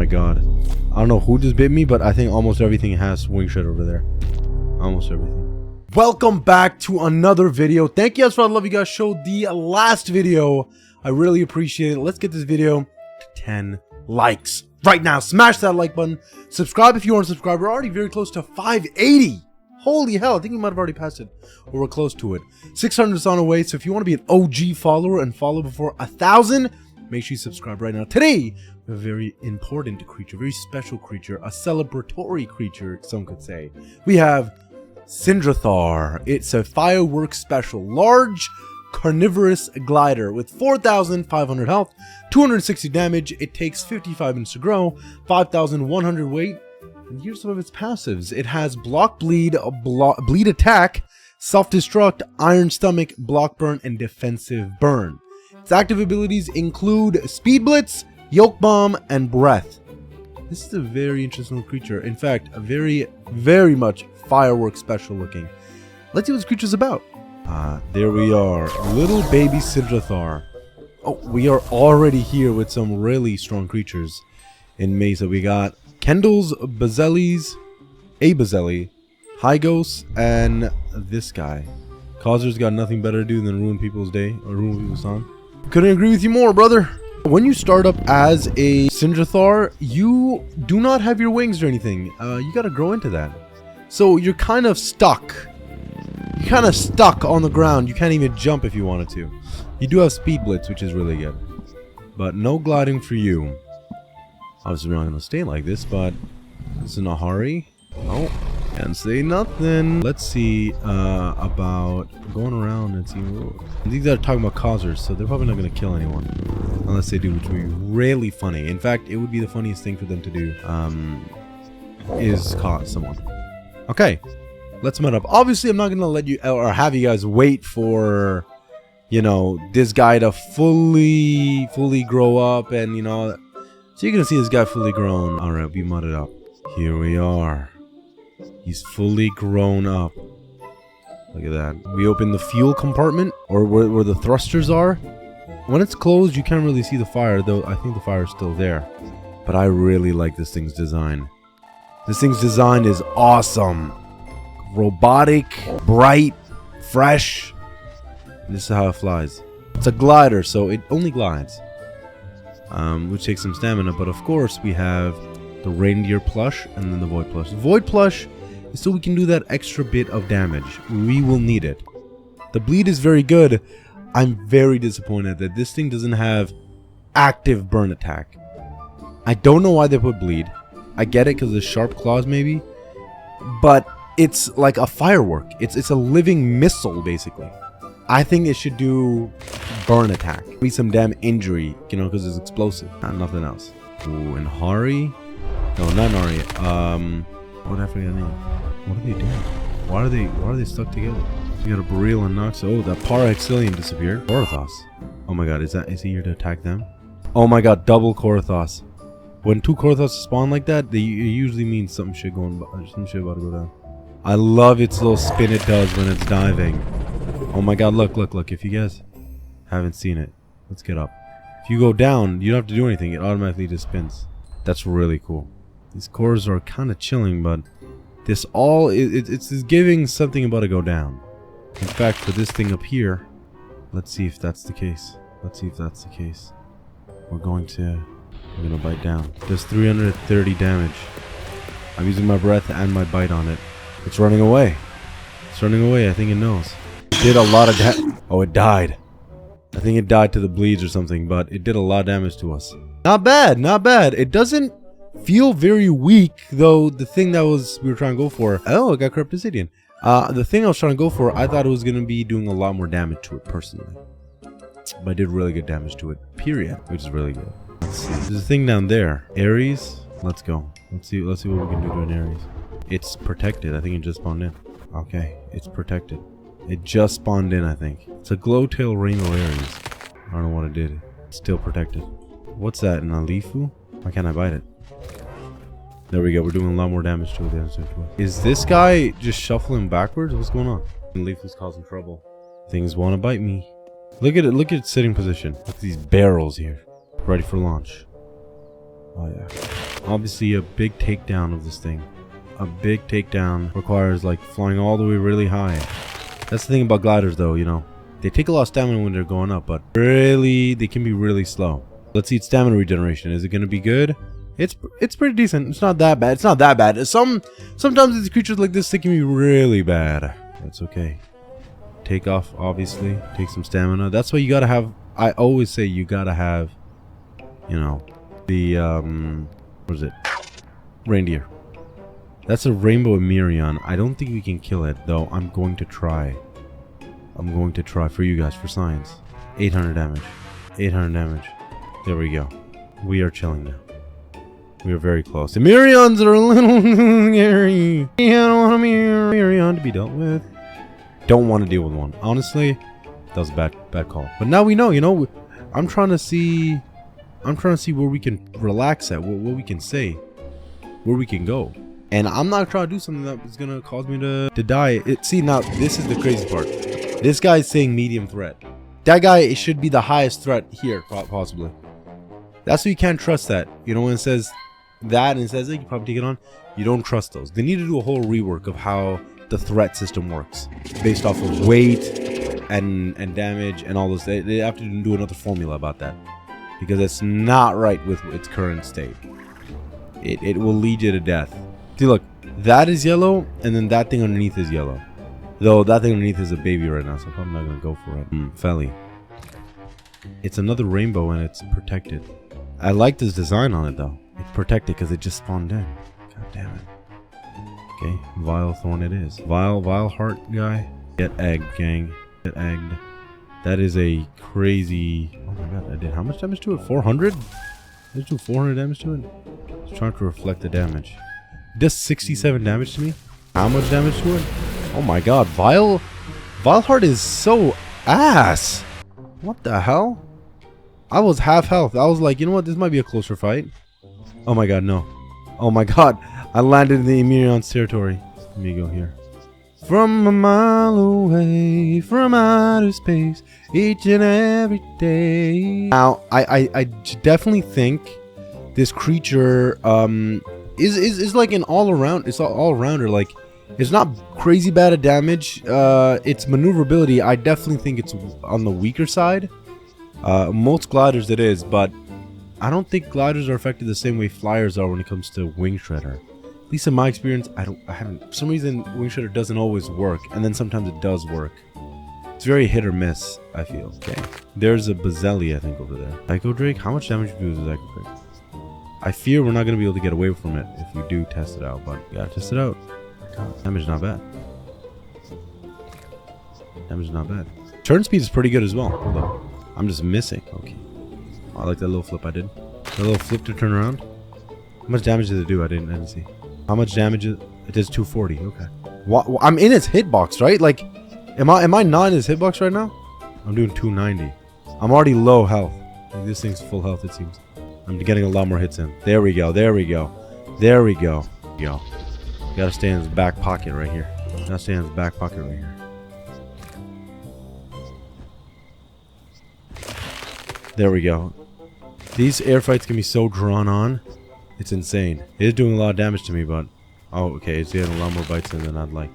my god. I don't know who just bit me, but I think almost everything has wing shred over there. Almost everything. Welcome back to another video. Thank you guys for all the love you guys showed the last video. I really appreciate it. Let's get this video to 10 likes. Right now, smash that like button. Subscribe if you aren't subscribed. We're already very close to 580. Holy hell, I think we might have already passed it. Or we're close to it. 600 is on the way, so if you want to be an OG follower and follow before 1,000, make sure you subscribe right now. Today, we have a very important creature, very special creature, a celebratory creature, some could say. We have Cindrothar. It's a fireworks special. Large carnivorous glider with 4,500 health, 260 damage. It takes 55 minutes to grow, 5,100 weight. And here's some of its passives. It has block bleed, bleed attack, self-destruct, iron stomach, block burn, and defensive burn. Its active abilities include speed blitz, yoke bomb, and breath. This is a very interesting creature. In fact, a very much fireworks special looking. Let's see what this creature's about. There we are, little baby Cindrothar. Oh, we are already here with some really strong creatures in Mesa. We got Kendall's Bazelli's, Abazelli, Hygos, and this guy. Causers got nothing better to do than ruin people's day or ruin people's time. Couldn't agree with you more, brother. When you start up as a Cindrothar, you do not have your wings or anything. You gotta grow into that. So you're kind of stuck. You're kind of stuck on the ground. You can't even jump if you wanted to. You do have speed blitz, which is really good. But no gliding for you. Obviously, we're not going to stay like this, but it's in a hurry. Oh, can't say nothing. Let's see about going around and see. These are talking about causers, so they're probably not going to kill anyone. Unless they do, which would be really funny. In fact, it would be the funniest thing for them to do is cause someone. Okay, let's mud up. Obviously, I'm not going to let you or have you guys wait for, you know, this guy to fully grow up and, you know. So you're gonna see this guy fully grown. Alright, we mudded up. Here we are. He's fully grown up. Look at that. We open the fuel compartment, or where the thrusters are. When it's closed, you can't really see the fire, though I think the fire is still there. But I really like this thing's design. This thing's design is awesome. Robotic, bright, fresh. And this is how it flies. It's a glider, so it only glides. Which takes some stamina, but of course we have the reindeer plush and then the void plush. Void plush is so we can do that extra bit of damage. We will need it. The bleed is very good. I'm very disappointed that this thing doesn't have active burn attack. I don't know why they put bleed. I get it because of the sharp claws maybe, but it's like a firework. It's a living missile basically. I think it should do burn attack. Be some damn injury, you know, because it's explosive. Nothing else. Ooh, and Hari? No, not Nari. What I forget the name? What are they doing? Why are they stuck together? You got a Boreal and Nox. Oh, that Parahexilian disappeared. Korathos. Oh my god, is he here to attack them? Oh my god, double Korathos. When two Korathos spawn like that, it usually means some shit about to go down. I love its little spin it does when it's diving. Oh my god, look, if you guys haven't seen it, let's get up. If you go down, you don't have to do anything, it automatically just spins. That's really cool. These cores are kind of chilling, but this all, it's giving something about to go down. In fact, for this thing up here, let's see if that's the case. We're gonna bite down. Does 330 damage. I'm using my breath and my bite on it. It's running away. I think it knows. Did a lot of damage. Oh, it died. I think it died to the bleeds or something, but it did a lot of damage to us. Not bad, not bad. It doesn't feel very weak, though. The thing that we were trying to go for. Oh, I got Corrupt Obsidian. The thing I was trying to go for, I thought it was going to be doing a lot more damage to it personally. But I did really good damage to it, period, which is really good. Let's see. There's a thing down there. Ares. Let's go. Let's see what we can do to an Ares. It's protected. I think it just spawned in. Okay, it's protected. It just spawned in, I think. It's a glowtail rainbow Ares. I don't know what it did. It's still protected. What's that? An Alifu? Why can't I bite it? There we go. We're doing a lot more damage to it. Is this guy just shuffling backwards? What's going on? Alifu's causing trouble. Things want to bite me. Look at it. Look at its sitting position. Look at these barrels here. Ready for launch. Oh yeah. Obviously a big takedown of this thing. A big takedown requires like flying all the way really high. That's the thing about gliders though, you know. They take a lot of stamina when they're going up, but really they can be really slow. Let's see its stamina regeneration. Is it gonna be good? It's pretty decent. It's not that bad. It's not that bad. Sometimes these creatures like this, they can be really bad. That's okay. Take off, obviously. Take some stamina. That's why you gotta have. I always say you gotta have, you know, the what is it? Reindeer. That's a rainbow Emirion. I don't think we can kill it though. I'm going to try. I'm going to try for you guys for science. 800 damage. 800 damage. There we go. We are chilling now. We are very close. The Emirions are a little scary. I don't want a Emirion to be dealt with. Don't want to deal with one. Honestly, that was a bad call. But now we know, you know, I'm trying to see where we can relax at, what we can say, where we can go. And I'm not trying to do something that is gonna cause me to die. See, now this is the crazy part. This guy's saying medium threat. That guy should be the highest threat here, possibly. That's why you can't trust that. You know, when it says that and it says, hey, you can probably take it on, you don't trust those. They need to do a whole rework of how the threat system works based off of weight and damage and all those. They have to do another formula about that because it's not right with its current state. It will lead you to death. See, look, that is yellow and then that thing underneath is yellow. Though that thing underneath is a baby right now, so I'm probably not gonna go for it. Felly. It's another rainbow and it's protected. I like this design on it though. It's protected because it just spawned in. God damn it. Okay, Vile Thorn it is. Vile Heart guy. Get egged, gang. Get egged. That is a crazy... Oh my god, I did how much damage to it? 400? Did I do 400 damage to it? It's trying to reflect the damage. It does 67 damage to me? How much damage to it? Oh my god, Vile Heart is so ass! What the hell? I was half health. I was like, you know what, this might be a closer fight. Oh my god, no. Oh my god, I landed in the Emirion's territory. Let me go here. From a mile away, from outer space, each and every day. Now, I definitely think this creature is like an all-around, it's all-rounder. Like, it's not crazy bad at damage. Its maneuverability, I definitely think it's on the weaker side. Most gliders it is, but I don't think gliders are affected the same way flyers are when it comes to Wing Shredder. At least in my experience, I haven't. For some reason, Wing Shredder doesn't always work, and then sometimes it does work. It's very hit or miss, I feel. Okay. There's a Bazelli, I think, over there. Psycho Drake? How much damage do you do with a Psycho Drake? I fear we're not going to be able to get away from it if we do test it out, but we gotta test it out. God, damage is not bad. Damage is not bad. Turn speed is pretty good as well. Hold up. I'm just missing. Okay. Oh, I like that little flip I did. That little flip to turn around. How much damage did it do? I didn't see. How much damage it does? 240. Okay. I'm in its hitbox, right? Like, am I not in its hitbox right now? I'm doing 290. I'm already low health. Like, this thing's full health, it seems. I'm getting a lot more hits in. There we go. There we go. There we go. Yo. Gotta stay in his back pocket right here. Gotta stay in his back pocket right here. There we go. These air fights can be so drawn on. It's insane. It is doing a lot of damage to me, but... Oh, okay. It's getting a lot more bites in than I'd like.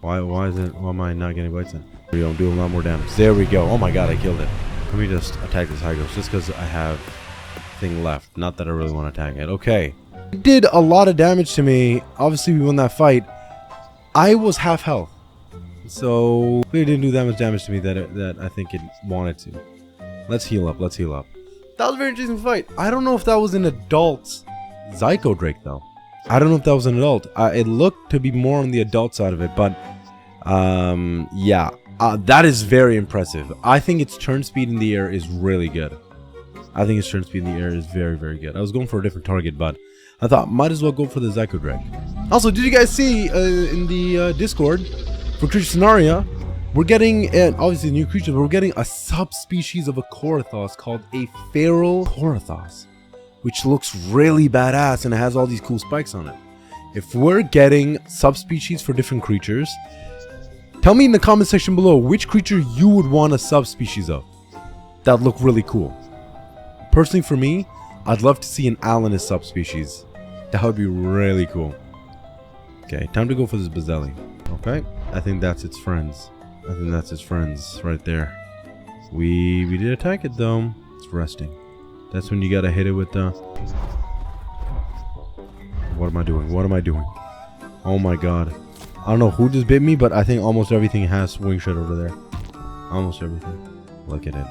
Why am I not getting bites in? There we go. I'm doing a lot more damage. There we go. Oh my god, I killed it. Let me just attack this high ghost just because I have thing left. Not that I really want to attack it. Okay. It did a lot of damage to me. Obviously, we won that fight. I was half health. So, it didn't do that much damage to me that I think it wanted to. Let's heal up. Let's heal up. That was a very interesting fight. I don't know if that was an adult Psycho Drake, though. I don't know if that was an adult. It looked to be more on the adult side of it, but yeah. That is very impressive. I think its turn speed in the air is really good. I think its turn speed in the air is very, very good. I was going for a different target, but I thought might as well go for the Psycho Drake. Also, did you guys see in the Discord for Creature SONARIA, we're getting, obviously new creatures, but we're getting a subspecies of a Corothos called a Feral Corothos, which looks really badass and it has all these cool spikes on it. If we're getting subspecies for different creatures, tell me in the comment section below which creature you would want a subspecies of that look really cool. Personally, for me, I'd love to see an Alanus subspecies. That would be really cool. Okay, time to go for this Bazelli. Okay, I think that's its friends. I think that's its friends right there. We did attack it though. It's resting. That's when you gotta hit it with the... What am I doing? What am I doing? Oh my god. I don't know who just bit me, but I think almost everything has wing shot over there. Almost everything. Look at it.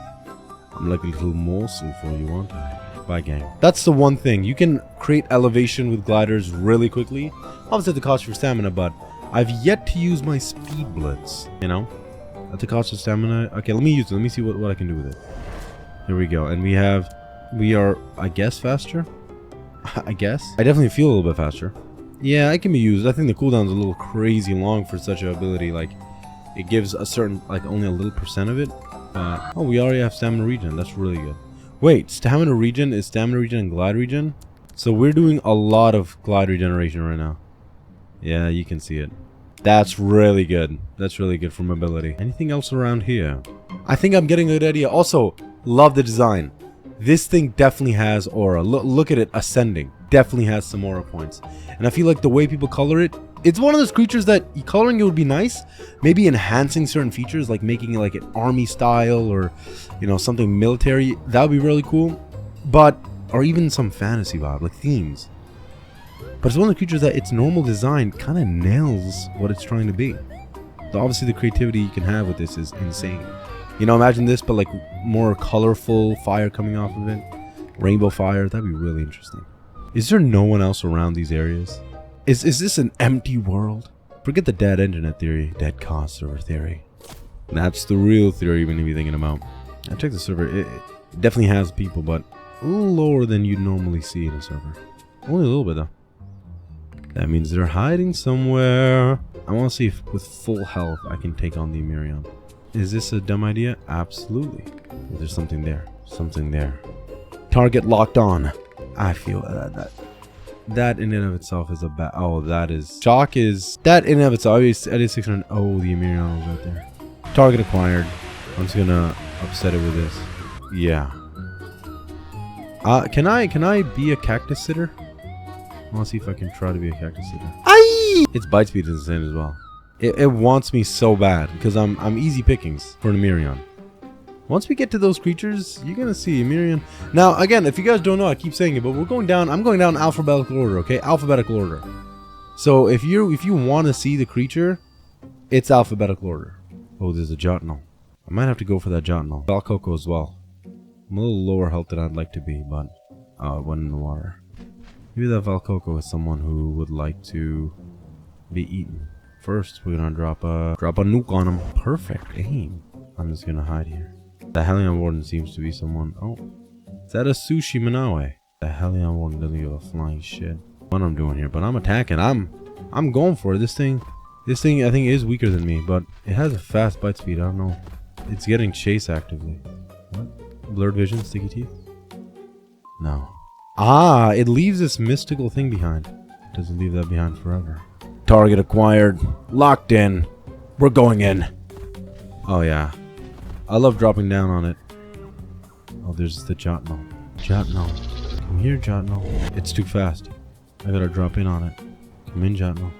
I'm like a little morsel for you, aren't I? Bye, gang. That's the one thing. You can create elevation with gliders really quickly. Obviously at the cost of your stamina, but I've yet to use my speed blitz, you know? At the cost of stamina. Okay, let me use it. Let me see what I can do with it. Here we go. And we are, I guess, faster? I guess. I definitely feel a little bit faster. Yeah, it can be used. I think the cooldown's a little crazy long for such an ability. Like, it gives a certain, like, only a little percent of it. Oh, we already have stamina regen. That's really good. Wait, stamina regen is stamina regen and glide regen? So we're doing a lot of glide regeneration right now. Yeah, you can see it. That's really good. That's really good for mobility. Anything else around here? I think I'm getting a good idea. Also, love the design. This thing definitely has aura. Look at it ascending. Definitely has some aura points. And I feel like the way people color it, it's one of those creatures that coloring it would be nice. Maybe enhancing certain features, like making it like an army style or, you know, something military. That would be really cool. But, or even some fantasy vibe, like themes. But it's one of the creatures that its normal design kind of nails what it's trying to be. So obviously the creativity you can have with this is insane. You know, imagine this, but like more colorful fire coming off of it. Rainbow fire, that'd be really interesting. Is there no one else around these areas? Is this an empty world? Forget the dead internet theory, dead cost server theory. That's the real theory you're going to be thinking about. I checked the server, it definitely has people, but a little lower than you'd normally see in a server. Only a little bit though. That means they're hiding somewhere. I want to see if with full health I can take on the Emirion. Is this a dumb idea? Absolutely. There's something there. Something there. Target locked on. I feel that in and of itself is a bad... Oh, that is... Shock is... That in and of itself is 600... Oh, the Emirion was right there. Target acquired. I'm just gonna upset it with this. Yeah. Can I be a cactus sitter? I want to see if I can try to be a cactus sitter. Aye! Its bite speed is insane as well. It wants me so bad because I'm easy pickings for an Emirion. Once we get to those creatures, you're gonna see Emirion. Now, again, if you guys don't know, I keep saying it, but we're going down. I'm going down alphabetical order, okay? Alphabetical order. So if you want to see the creature, it's alphabetical order. Oh, there's a Jotnal. I might have to go for that Jotnal. Valcoco as well. I'm a little lower health than I'd like to be, but it went in the water. Maybe that Valcoco is someone who would like to be eaten. First, we're gonna drop a nuke on him. Perfect aim. I'm just gonna hide here. The Hellion Warden seems to be someone. Oh, is that a Sushi Manawe? The Hellion Warden doesn't give a flying shit what I'm doing here, but I'm attacking. I'm going for it. This thing I think is weaker than me, but it has a fast bite speed. I don't know. It's getting chase actively. What? Blurred vision, sticky teeth? No. Ah, it leaves this mystical thing behind. Does it leave that behind forever? Target acquired. Locked in. We're going in. Oh yeah. I love dropping down on it. Oh, there's the Jotnal. Jotnal. Come here, Jotnal. It's too fast. I gotta drop in on it. Come in, Jotnal.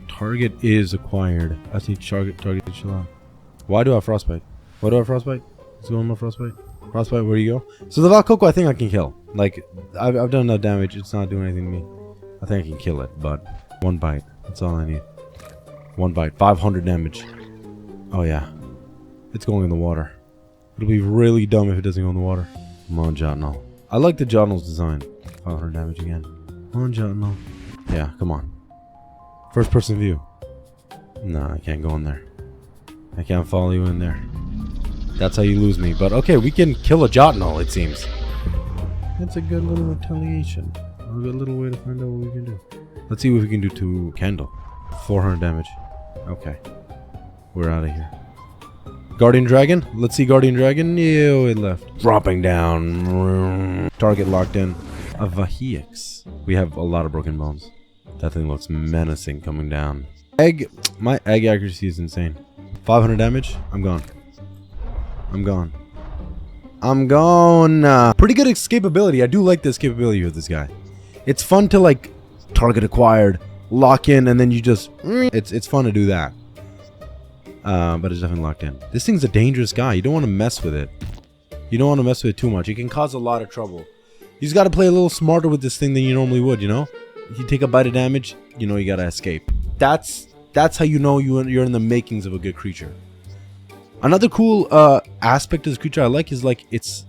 Target is acquired. I see target chill out. Why do I have frostbite? Why do I have frostbite? What's going on with frostbite? Frostbite, where do you go? So the Valcoco I think I can kill. Like, I've done enough damage. It's not doing anything to me. I think I can kill it, but one bite. That's all I need. One bite. 500 damage. Oh yeah. It's going in the water. It'll be really dumb if it doesn't go in the water. Come on, Jotnal. I like the Jotnal's design. 500 damage again. Come on, Jotnal. Yeah, come on. First person view. Nah, I can't go in there. I can't follow you in there. That's how you lose me. But okay, we can kill a Jotnal, it seems. That's a good little retaliation. A good little way to find out what we can do. Let's see what we can do to Candle. 400 damage. Okay. We're out of here. Guardian Dragon. Let's see Guardian Dragon. Ew, it left. Dropping down. Target locked in. A Vahix. We have a lot of broken bones. That thing looks menacing coming down. Egg. My egg accuracy is insane. 500 damage. I'm gone. I'm gone. I'm gone. Pretty good escapability. I do like the escapability with this guy. It's fun to like target acquired, lock in, and then you just it's fun to do that. But it's definitely locked in. This thing's a dangerous guy. You don't want to mess with it. You don't want to mess with it too much. It can cause a lot of trouble. You just got to play a little smarter with this thing than you normally would, you know? If you take a bite of damage, you know you got to escape. That's how you know you're in the makings of a good creature. Another cool aspect of this creature I like is like its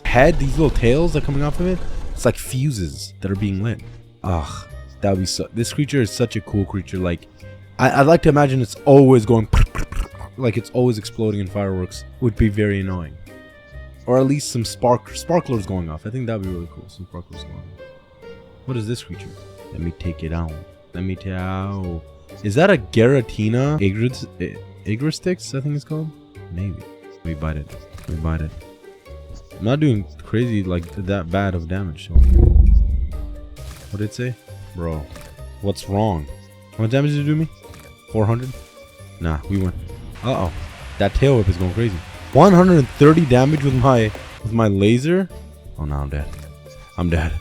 head, these little tails that are coming off of it. It's like fuses that are being lit. Ugh, that would be so. This creature is such a cool creature. Like, I'd like to imagine it's always going like it's always exploding in fireworks. Would be very annoying. Or at least some sparklers going off. I think that would be really cool. Some sparklers going off. What is this creature? Let me take it out. Let me tell. Is that a Garatina Agristix? I think it's called. Maybe. We bite it. We bite it. I'm not doing crazy like that bad of damage. So. What did it say? Bro. What's wrong? How much damage did it do me? 400? Nah, we went. Uh-oh. That tail whip is going crazy. 130 damage with my laser. Oh no, I'm dead. I'm dead.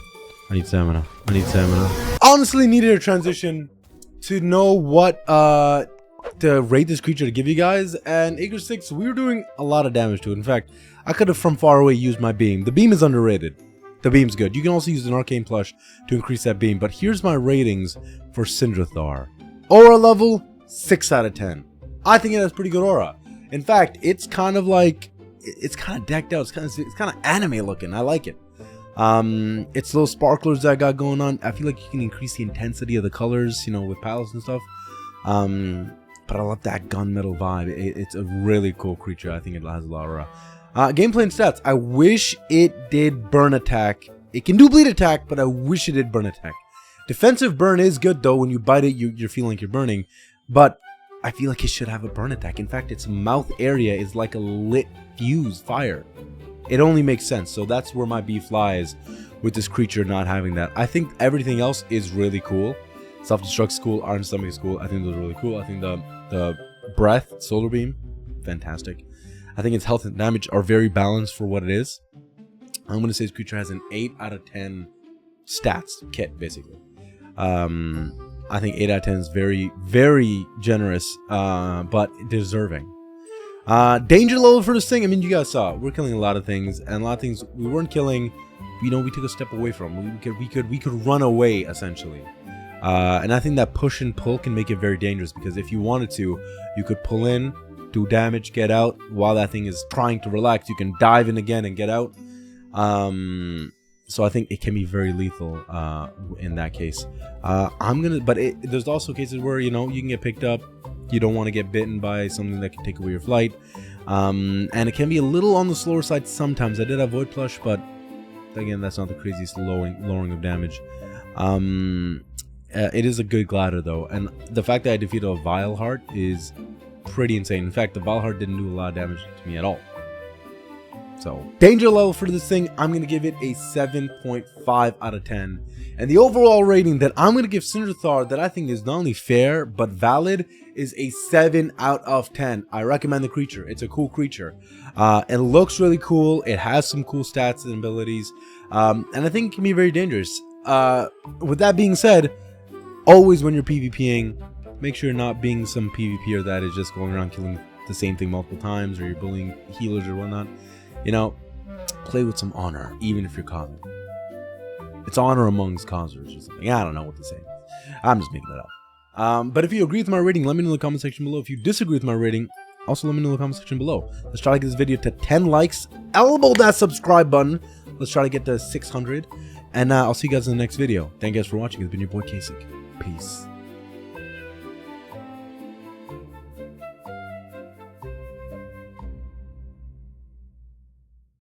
I need stamina. I need stamina. Honestly needed a transition to know what to rate this creature to give you guys, and Agristix, we were doing a lot of damage to it. In fact, I could have from far away used my beam. The beam is underrated. The beam's good. You can also use an arcane plush to increase that beam, but here's my ratings for Cindrothar. Aura level 6 out of 10. I think it has pretty good aura. In fact, it's kind of like it's kind of decked out. It's kind of anime looking. I like it. It's little sparklers that I got going on. I feel like you can increase the intensity of the colors, you know, with palettes and stuff. But I love that gunmetal vibe. It's a really cool creature. I think it has a lot of aura. Gameplay and stats. I wish it did burn attack. It can do bleed attack, but I wish it did burn attack. Defensive burn is good though. When you bite it, you're feeling like you're burning. But I feel like it should have a burn attack. In fact, its mouth area is like a lit fuse fire. It only makes sense. So that's where my beef lies with this creature not having that. I think everything else is really cool. Self-destruct's cool. Iron Stomach is cool. I think those are really cool. I think the breath, solar beam, fantastic. I think its health and damage are very balanced for what it is. I'm going to say this creature has an 8 out of 10 stats kit, basically. I think 8 out of 10 is very, very generous, but deserving. Danger level for this thing, I mean, you guys saw, we're killing a lot of things, and a lot of things we weren't killing, you know, we took a step away from. We could run away, essentially. And I think that push and pull can make it very dangerous, because if you wanted to, you could pull in, do damage, get out. While that thing is trying to relax, you can dive in again and get out. So I think it can be very lethal in that case. But there's also cases where, you know, you can get picked up. You don't want to get bitten by something that can take away your flight. And it can be a little on the slower side sometimes. I did have Void Plush, but again, that's not the craziest lowering of damage. It is a good glider though, and the fact that I defeated a Vile Heart is pretty insane. In fact, the Vile Heart didn't do a lot of damage to me at all. So, danger level for this thing, I'm going to give it a 7.5 out of 10. And the overall rating that I'm going to give Cindrothar, that I think is not only fair, but valid, is a 7 out of 10. I recommend the creature. It's a cool creature. It looks really cool. It has some cool stats and abilities. And I think it can be very dangerous. With that being said, always when you're PvPing, make sure you're not being some PvPer that is just going around killing the same thing multiple times, or you're bullying healers or whatnot. You know, play with some honor, even if you're causing. It's honor amongst causers or something. I don't know what to say. I'm just making it up. But if you agree with my rating, let me know in the comment section below. If you disagree with my rating, also let me know in the comment section below. Let's try to get this video to 10 likes. Elbow that subscribe button. Let's try to get to 600. And I'll see you guys in the next video. Thank you guys for watching. It's been your boy Kasich. Peace.